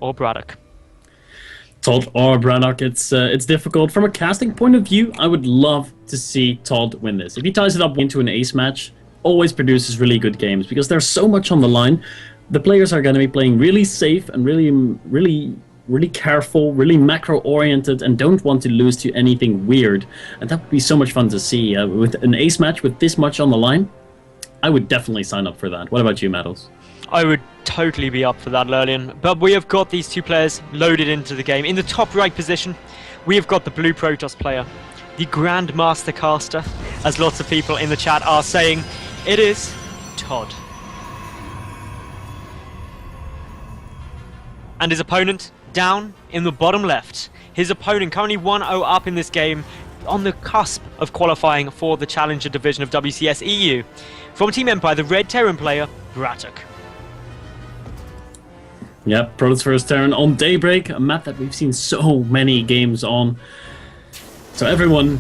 or Bratok? ToD or Bratok, it's difficult. From a casting point of view, I would love to see ToD win this. If he ties it up into an ace match, always produces really good games because there's so much on the line. The players are going to be playing really safe and really careful, really macro-oriented, and don't want to lose to anything weird. And that would be so much fun to see. With an ace match with this much on the line, I would definitely sign up for that. What about you, Maddles? I would totally be up for that, Lurlian. But we have got these two players loaded into the game. In the top right position, we have got the blue Protoss player, the Grandmaster Caster, as lots of people in the chat are saying. It is ToD. And his opponent down in the bottom left. His opponent currently 1-0 up in this game, on the cusp of qualifying for the Challenger division of WCS EU. From Team Empire, the Red Terran player, Bratok. Yep, Protoss vs Terran on Daybreak, a map that we've seen so many games on. So every one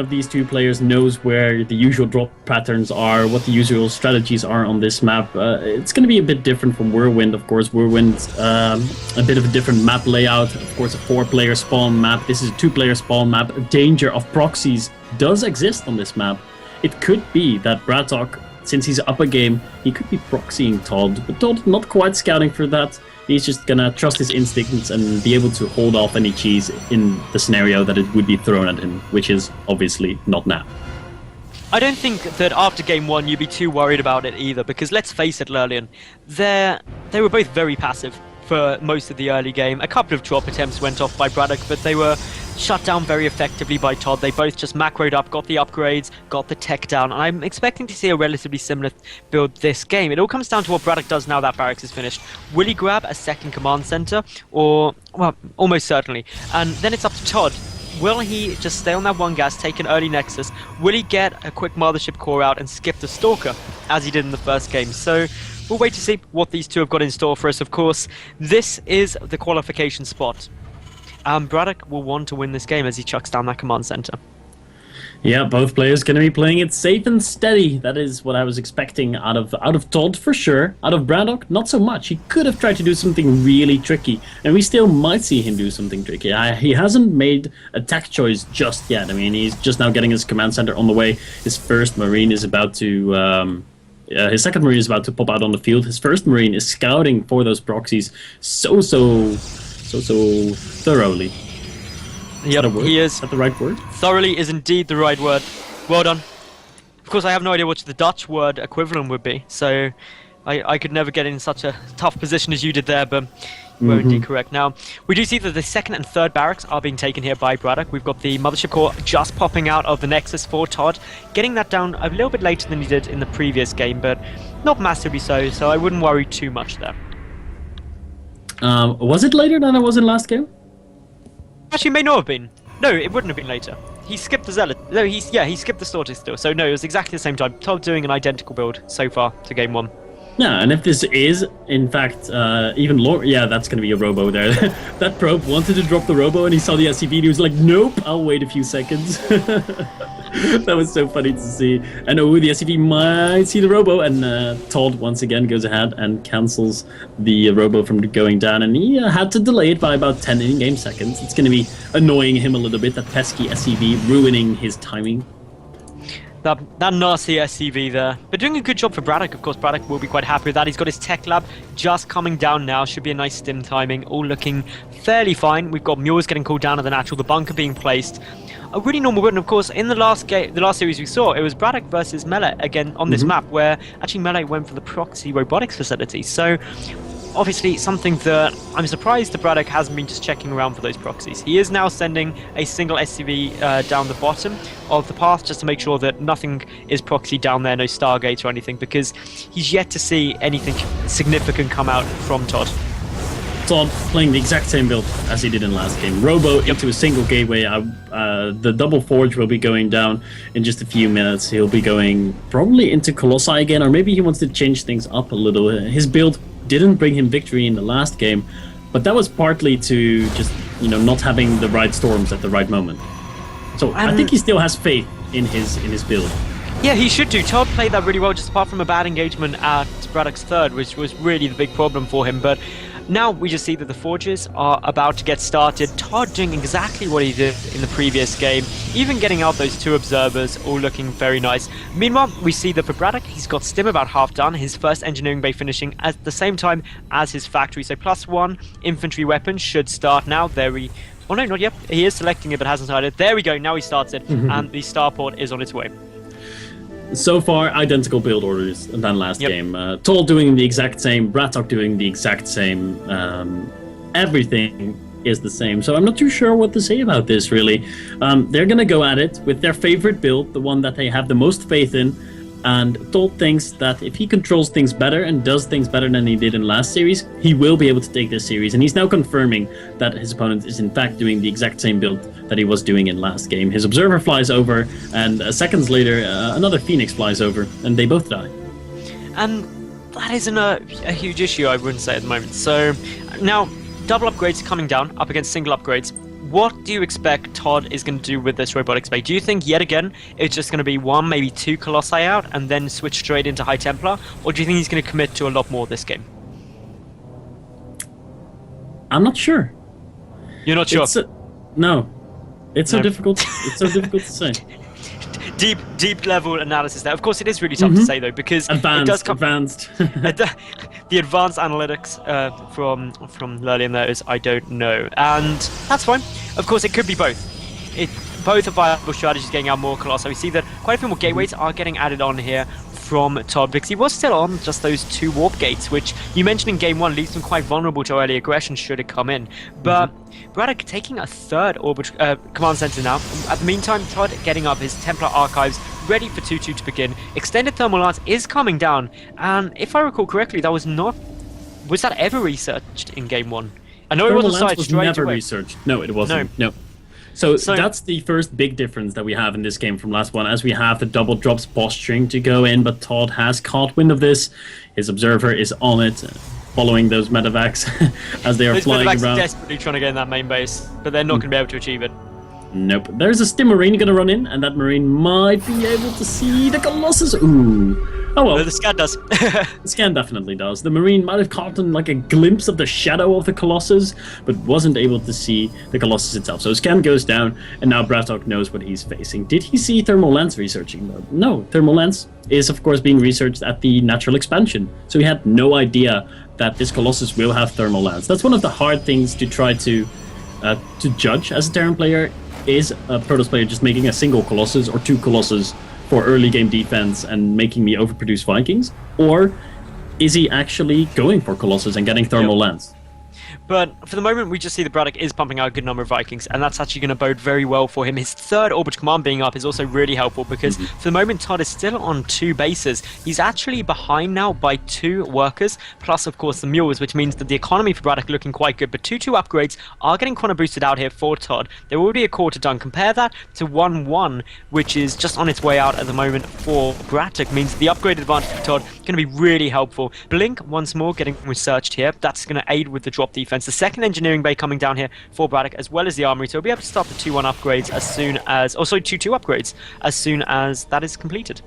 of these two players knows where the usual drop patterns are, what the usual strategies are on this map. It's going to be a bit different from Whirlwind, of course. Whirlwind's a bit of a different map layout. Of course, a 4-player spawn map. This is a 2-player spawn map. A danger of proxies does exist on this map. It could be that Bratok, since he's up a game, he could be proxying ToD, but ToD not quite scouting for that. He's just gonna trust his instincts and be able to hold off any cheese in the scenario that it would be thrown at him, which is obviously not now. I don't think that after game one you'd be too worried about it either, because let's face it, Lurlian, they were both very passive for most of the early game. A couple of drop attempts went off by Bratok, but they were shut down very effectively by ToD. They both just macroed up, got the upgrades, got the tech down, and I'm expecting to see a relatively similar build this game. It all comes down to what Bratok does now that barracks is finished. Will he grab a second command center? Or, well, almost certainly. And then it's up to ToD. Will he just stay on that one gas, take an early Nexus? Will he get a quick Mothership core out and skip the Stalker, as he did in the first game? So we'll wait to see what these two have got in store for us, of course. This is the qualification spot. Bratok will want to win this game as he chucks down that command center. Yeah, both players going to be playing it safe and steady. That is what I was expecting out of ToD for sure. Out of Bratok, not so much. He could have tried to do something really tricky, and we still might see him do something tricky. He hasn't made a tech choice just yet. I mean, he's just now getting his command center on the way. His first Marine is about to... his second Marine is about to pop out on the field. His first Marine is scouting for those proxies so thoroughly. Yep, he is. Is that the right word? Thoroughly is indeed the right word. Well done. Of course, I have no idea what the Dutch word equivalent would be, so I could never get in such a tough position as you did there, but you were indeed correct. Now, we do see that the second and third barracks are being taken here by Bratok. We've got the Mothership core just popping out of the Nexus for ToD, getting that down a little bit later than he did in the previous game, but not massively so I wouldn't worry too much there. Was it later than it was in last game? Actually, may not have been. No, it wouldn't have been later. He skipped the Zealot. No, he skipped the Slaughter still. So no, it was exactly the same time. ToD doing an identical build so far to game one. Yeah, and if this is, in fact, even lower... Yeah, that's going to be a robo there. That probe wanted to drop the robo and he saw the SCV and he was like, nope, I'll wait a few seconds. That was so funny to see. And oh, the SCV might see the robo, and ToD once again goes ahead and cancels the robo from going down, and he had to delay it by about 10 in-game seconds. It's going to be annoying him a little bit, that pesky SCV ruining his timing. That nasty SCV there. But doing a good job for Bratok. Of course, Bratok will be quite happy with that. He's got his tech lab just coming down now. Should be a nice stim timing. All looking fairly fine. We've got Mules getting called down at the natural. The bunker being placed. A really normal win. Of course, in the last series we saw, it was Bratok versus Melee again on this map, where actually Melee went for the proxy robotics facility. So obviously something that I'm surprised that Bratok hasn't been just checking around for those proxies. He is now sending a single SCV down the bottom of the path just to make sure that nothing is proxied down there, no Stargate or anything, because he's yet to see anything significant come out from ToD. ToD playing the exact same build as he did in last game. Robo into a single gateway. The double forge will be going down in just a few minutes. He'll be going probably into Colossi again, or maybe he wants to change things up a little. His build didn't bring him victory in the last game, but that was partly to just, not having the right storms at the right moment. So I think he still has faith in his build. Yeah, he should do. ToD played that really well, just apart from a bad engagement at Braddock's third, which was really the big problem for him. But Now we just see that the Forges are about to get started. ToD doing exactly what he did in the previous game, even getting out those 2 observers, all looking very nice. Meanwhile, we see that for Bratok, he's got Stim about half done, his first engineering bay finishing at the same time as his factory. So +1 infantry weapon should start now. Oh no, not yet. He is selecting it but hasn't started. There we go, now he starts it, and the starport is on its way. So far, identical build orders than last game. ToD doing the exact same, Bratok doing the exact same. Everything is the same. So I'm not too sure what to say about this, really. They're going to go at it with their favorite build, the one that they have the most faith in. And ToD thinks that if he controls things better and does things better than he did in last series, he will be able to take this series. And he's now confirming that his opponent is in fact doing the exact same build that he was doing in last game. His Observer flies over, and seconds later, another Phoenix flies over, and they both die. And that isn't a huge issue, I wouldn't say, at the moment. So now, double upgrades coming down, up against single upgrades. What do you expect ToD is going to do with this robotics bay? Do you think, yet again, it's just going to be 1, maybe 2 Colossi out, and then switch straight into High Templar? Or do you think he's going to commit to a lot more this game? I'm not sure. You're not sure? No. It's so difficult. It's so difficult to say. Deep level analysis there. Of course, it is really tough to say though, because it does come advanced. The advanced analytics from Lurlian there is I don't know, and that's fine. Of course, it could be both. Both are viable strategies, getting out more Colossi. We see that quite a few more gateways are getting added on here from ToD, because he was still on just those 2 warp gates, which you mentioned in game 1 leaves him quite vulnerable to early aggression should it come in. But Bratok taking a 3rd orbit command center now. At the meantime, ToD getting up his Templar archives, ready for 2-2 to begin. Extended thermal lance is coming down, and if I recall correctly, that was that ever researched in game 1? I know it wasn't started straight never away. researched. No, it wasn't. No. So that's the first big difference that we have in this game from last one, as we have the double drops posturing to go in, but ToD has caught wind of this. His Observer is on it, following those medevacs as they are flying around. Are desperately trying to get in that main base, but they're not going to be able to achieve it. Nope. There's a Stim Marine going to run in, and that Marine might be able to see the Colossus. Ooh. Oh well. The scan does. The scan definitely does. The Marine might have caught like a glimpse of the shadow of the Colossus, but wasn't able to see the Colossus itself. So scan goes down, and now Bratok knows what he's facing. Did he see Thermal Lance researching though? No. Thermal Lance is of course being researched at the natural expansion. So he had no idea that this Colossus will have Thermal Lance. That's one of the hard things to try to judge as a Terran player. Is a Protoss player just making a single Colossus or 2 Colossus for early game defense and making me overproduce Vikings? Or is he actually going for Colossus and getting Thermal Lance? But for the moment, we just see that Bratok is pumping out a good number of Vikings, and that's actually going to bode very well for him. His 3rd Orbit Command being up is also really helpful, because for the moment, ToD is still on 2 bases. He's actually behind now by 2 workers, plus, of course, the mules, which means that the economy for Bratok looking quite good. But 2-2 upgrades are getting kind of boosted out here for ToD. There will be a quarter done. Compare that to 1-1, which is just on its way out at the moment for Bratok, means the upgrade advantage for ToD is going to be really helpful. Blink, once more, getting researched here. That's going to aid with the drop defense. The 2nd engineering bay coming down here for Bratok, as well as the armory, so we'll be able to start the 2-1 upgrades as soon as, 2-2 upgrades as soon as that is completed.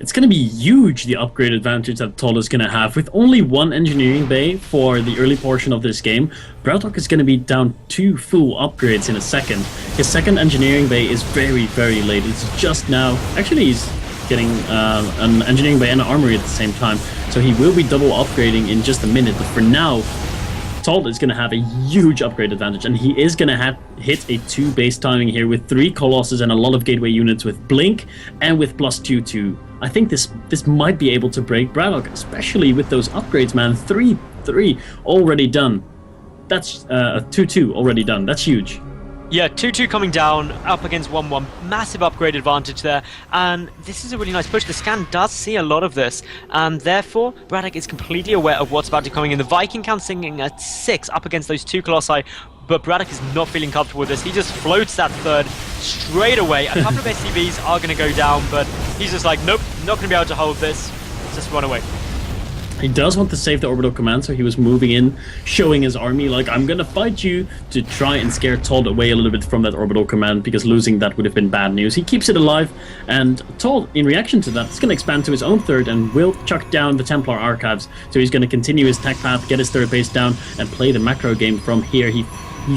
It's going to be huge, the upgrade advantage that ToD is going to have. With only 1 engineering bay for the early portion of this game, Bratok is going to be down 2 full upgrades in a second. His 2nd engineering bay is very, very late. It's just now. Actually, he's getting an engineering bay and an armory at the same time, so he will be double upgrading in just a minute. But for now, ToD is going to have a huge upgrade advantage, and he is going to hit a 2 base timing here with 3 Colossus and a lot of gateway units with Blink and with +2-2. I think this might be able to break Bratok, especially with those upgrades, man. 3-3 already done. That's 2-2 already done. That's huge. Yeah, 2-2 coming down, up against 1-1. Massive upgrade advantage there. And this is a really nice push. The scan does see a lot of this. And therefore, Bratok is completely aware of what's about to come in. The Viking count singing at 6 up against those 2 Colossi. But Bratok is not feeling comfortable with this. He just floats that 3rd straight away. A couple of SCVs are going to go down, but he's just like, nope, not going to be able to hold this. Just run away. He does want to save the orbital command, so he was moving in, showing his army, like, I'm gonna fight you, to try and scare ToD away a little bit from that orbital command, because losing that would have been bad news. He keeps it alive, and ToD, in reaction to that, is gonna expand to his own third and will chuck down the Templar archives. So he's gonna continue his tech path, get his third base down, and play the macro game from here. He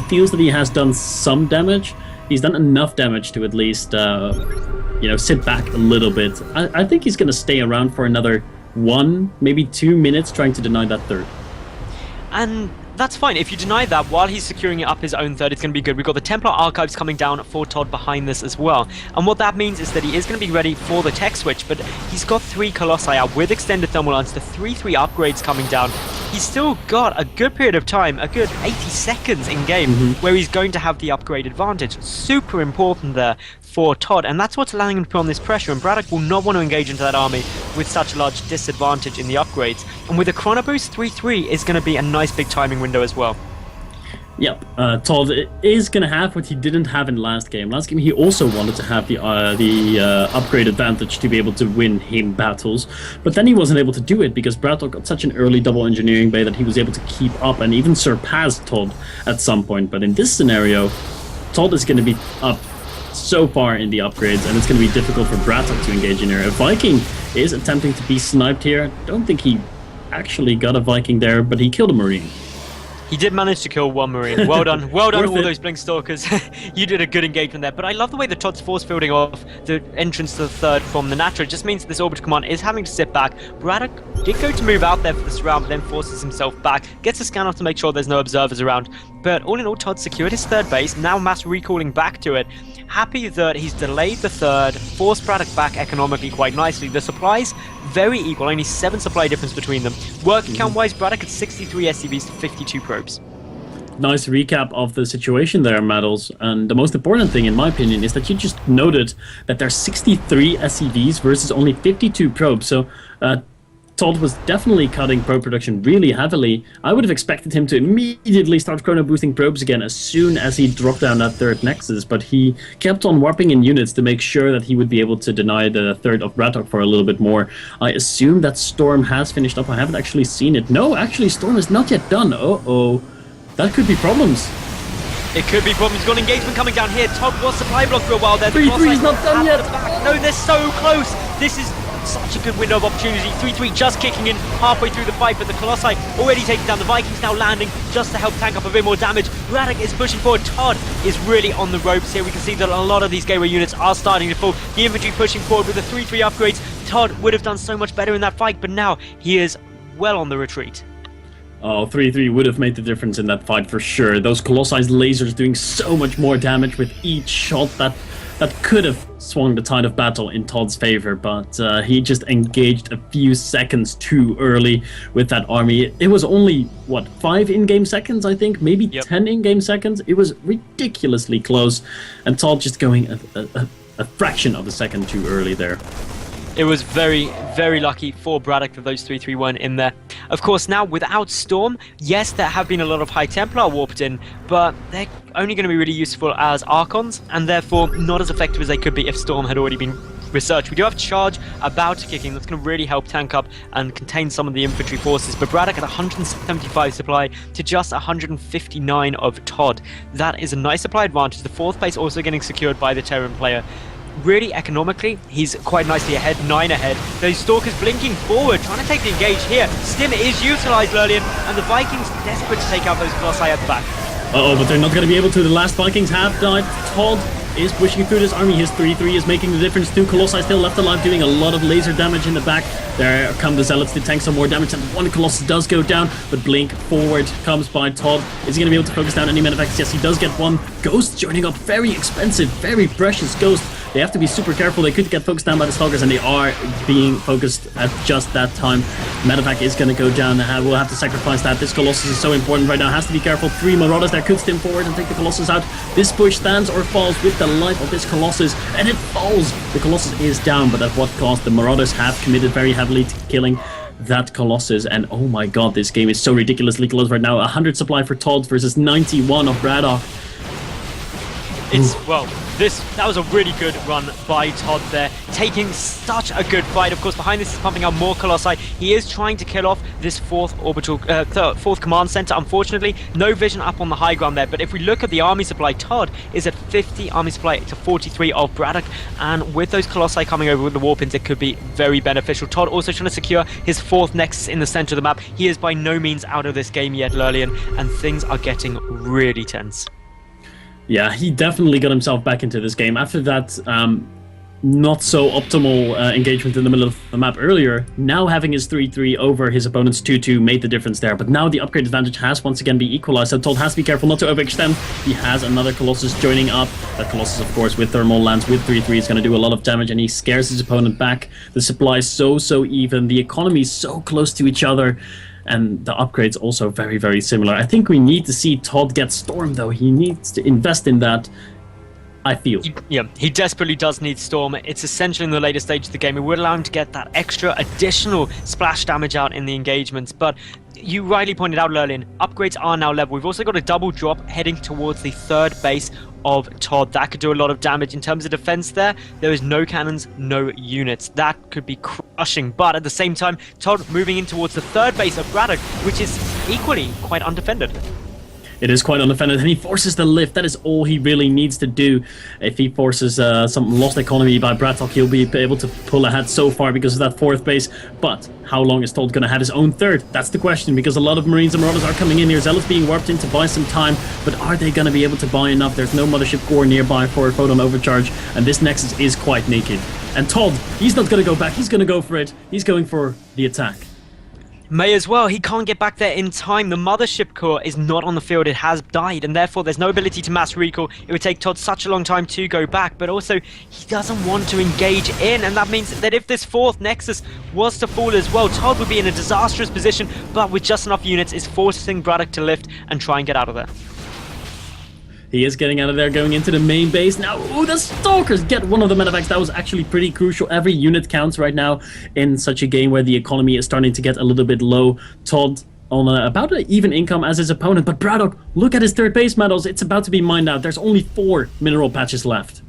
feels that he has done some damage. He's done enough damage to at least, sit back a little bit. I think he's gonna stay around for another 1, maybe 2 minutes trying to deny that third. And that's fine. If you deny that while he's securing up his own third, it's going to be good. We've got the Templar Archives coming down for ToD behind this as well. And what that means is that he is going to be ready for the tech switch, but he's got 3 Colossi out with extended thermal runs, the 3-3 upgrades coming down. He's still got a good period of time, a good 80 seconds in game, where he's going to have the upgrade advantage. Super important there for ToD, and that's what's allowing him to put on this pressure, and Bratok will not want to engage into that army with such a large disadvantage in the upgrades. And with a Chrono Boost, 3-3 is going to be a nice big timing window as well. Yep, ToD is going to have what he didn't have in last game. Last game he also wanted to have the upgrade advantage to be able to win him battles, but then he wasn't able to do it because Bratok got such an early double engineering bay that he was able to keep up and even surpass ToD at some point. But in this scenario, ToD is going to be up so far in the upgrades, and it's going to be difficult for Bratok to engage in here. A Viking is attempting to be sniped here. I don't think he actually got a Viking there, but he killed a Marine. He did manage to kill 1 Marine. Well done. Well done, all it. those Blink Stalkers. You did a good engagement there. But I love the way the ToD's force fielding off the entrance to the third from the Natural. It just means that this orbital command is having to sit back. Bratok did go to move out there for this round, but then forces himself back. Gets a scan off to make sure there's no observers around. But all in all, ToD secured his third base. Now mass recalling back to it. Happy that he's delayed the third, forced Bratok back economically quite nicely. The supplies very equal, only 7 supply difference between them. Work count-wise, Bratok at 63 SCVs to 52 probes. Nice recap of the situation there, Maddles. And the most important thing, in my opinion, is that you just noted that there's 63 SCVs versus only 52 probes. So ToD was definitely cutting probe production really heavily. I would have expected him to immediately start chrono boosting probes again as soon as he dropped down that third Nexus, but he kept on warping in units to make sure that he would be able to deny the third of Bratok for a little bit more. I assume that Storm has finished up. I haven't actually seen it. No, actually, Storm is not yet done. Uh-oh. That could be problems. It could be problems. Got engagement coming down here. ToD was supply blocked for a while there. 3-3 is not done yet. No, they're so close. This is such a good window of opportunity. 3-3 just kicking in halfway through the fight, but the Colossi already taking down. The Vikings now landing just to help tank up a bit more damage. Bratok is pushing forward. ToD is really on the ropes here. We can see that a lot of these gateway units are starting to fall. The infantry pushing forward with the 3-3 upgrades. ToD would have done so much better in that fight, but now he is well on the retreat. Oh, 3-3 would have made the difference in that fight for sure. Those Colossi lasers doing so much more damage with each shot that could have swung the tide of battle in ToD's favor, but he just engaged a few seconds too early with that army. It was only, what, 5 in-game seconds, I think? Maybe 10 in-game seconds? It was ridiculously close, and ToD just going a fraction of a second too early there. It was very, very lucky for Bratok that those 3-3 weren't in there. Of course, now without Storm, yes, there have been a lot of High Templar warped in, but they're only going to be really useful as Archons, and therefore not as effective as they could be if Storm had already been researched. We do have Charge about to kick in. That's going to really help tank up and contain some of the infantry forces, but Bratok at 175 supply to just 159 of ToD. That is a nice supply advantage. The 4th base also getting secured by the Terran player. Really economically, he's quite nicely ahead, 9 ahead. Those Stalkers blinking forward, trying to take the engage here. Stim is utilised, Lurlian, and the Vikings desperate to take out those Colossi at the back. Uh-oh, but they're not going to be able to. The last Vikings have died. ToD is pushing through this army. His 3-3 is making the difference. 2 Colossi still left alive, doing a lot of laser damage in the back. There come the Zealots to tank some more damage, and 1 Colossus does go down, but Blink forward comes by ToD. Is he going to be able to focus down any manifacts? Yes, he does get 1. Ghost joining up. Very expensive, very precious Ghost. They have to be super careful. They could get focused down by the Stalkers, and they are being focused at just that time. Medevac is going to go down. We'll have to sacrifice that. This Colossus is so important right now. Has to be careful. 3 Marauders there could stim forward and take the Colossus out. This push stands or falls with the life of this Colossus, and it falls. The Colossus is down, but at what cost? The Marauders have committed very heavily to killing that Colossus, and oh my god, this game is so ridiculously close right now. 100 supply for ToD versus 91 of Bratok. Well, that was a really good run by ToD there, taking such a good fight. Of course, behind this is pumping out more Colossi. He is trying to kill off this fourth command center. Unfortunately, no vision up on the high ground there. But if we look at the army supply, ToD is at 50 army supply to 43 of Bratok, and with those Colossi coming over with the warpins, it could be very beneficial. ToD also trying to secure his fourth nexus in the center of the map. He is by no means out of this game yet, Lurlian, and things are getting really tense. Yeah, he definitely got himself back into this game. After that not so optimal engagement in the middle of the map earlier, now having his 3-3 over his opponent's 2-2 made the difference there. But now the upgrade advantage has once again been equalized, so ToD has to be careful not to overextend. He has another Colossus joining up. That Colossus, of course, with thermal lance, with 3-3, is going to do a lot of damage, and he scares his opponent back. The supply is so even. The economy is so close to each other. And the upgrades also very similar. I think we need to see ToD get Storm, though. He needs to invest in that, I feel. Yeah, he desperately does need Storm. It's essential in the later stage of the game. It would allow him to get that extra additional splash damage out in the engagements. But you rightly pointed out, Lurlian, upgrades are now level. We've also got a double drop heading towards the third base of ToD. That could do a lot of damage. In terms of defense there is no cannons, no units. That could be crushing. But at the same time, ToD moving in towards the third base of Bratok, which is equally quite undefended. It is quite undefended, and he forces the lift. That is all he really needs to do. If he forces some lost economy by Bratok, he'll be able to pull ahead so far because of that fourth base. But how long is ToD going to have his own third? That's the question, because a lot of Marines and Marauders are coming in here. Zealots being warped in to buy some time, but are they going to be able to buy enough? There's no Mothership Core nearby for a Photon Overcharge, and this Nexus is quite naked. And ToD, he's not going to go back. He's going to go for it. He's going for the attack. May as well. He can't get back there in time. The Mothership Core is not on the field. It has died, and therefore there's no ability to mass recall. It would take ToD such a long time to go back, but also he doesn't want to engage in, and that means that if this fourth Nexus was to fall as well, ToD would be in a disastrous position, but with just enough units is forcing Bratok to lift and try and get out of there. He is getting out of there, going into the main base. Now, ooh, the Stalkers get one of the medevacs. That was actually pretty crucial. Every unit counts right now in such a game where the economy is starting to get a little bit low. ToD on about an even income as his opponent. But Bratok, look at his third base medals. It's about to be mined out. There's only 4 mineral patches left.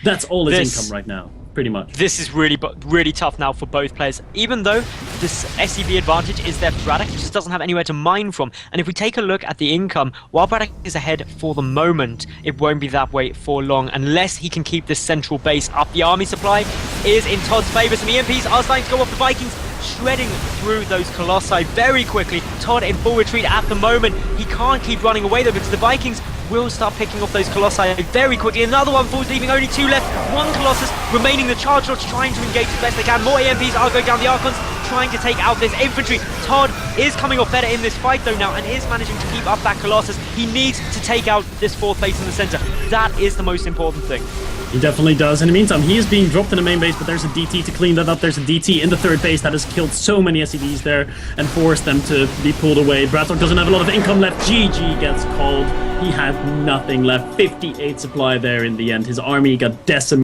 That's all his income right now. Pretty much. This is really tough now for both players. Even though this SCV advantage is there for Bratok, he just doesn't have anywhere to mine from. And if we take a look at the income, while Bratok is ahead for the moment, it won't be that way for long unless he can keep this central base up. The army supply is in ToD's favour. Some EMPs are starting to go off. The Vikings shredding through those Colossi very quickly. ToD in full retreat at the moment. He can't keep running away though, because the Vikings will start picking off those Colossi very quickly. Another one falls, leaving only 2 left. 1 Colossus remaining. The charge shots trying to engage as best they can. More EMPs are going down. The Archons trying to take out this infantry. ToD is coming off better in this fight though now, and is managing to keep up that Colossus. He needs to take out this fourth base in the center. That is the most important thing. He definitely does. In the meantime, he is being dropped in the main base, but there's a DT to clean that up. There's a DT in the third base that has killed so many SCVs there and forced them to be pulled away. Bratok doesn't have a lot of income left. GG gets called. He had nothing left. 58 supply there in the end. His army got decimated.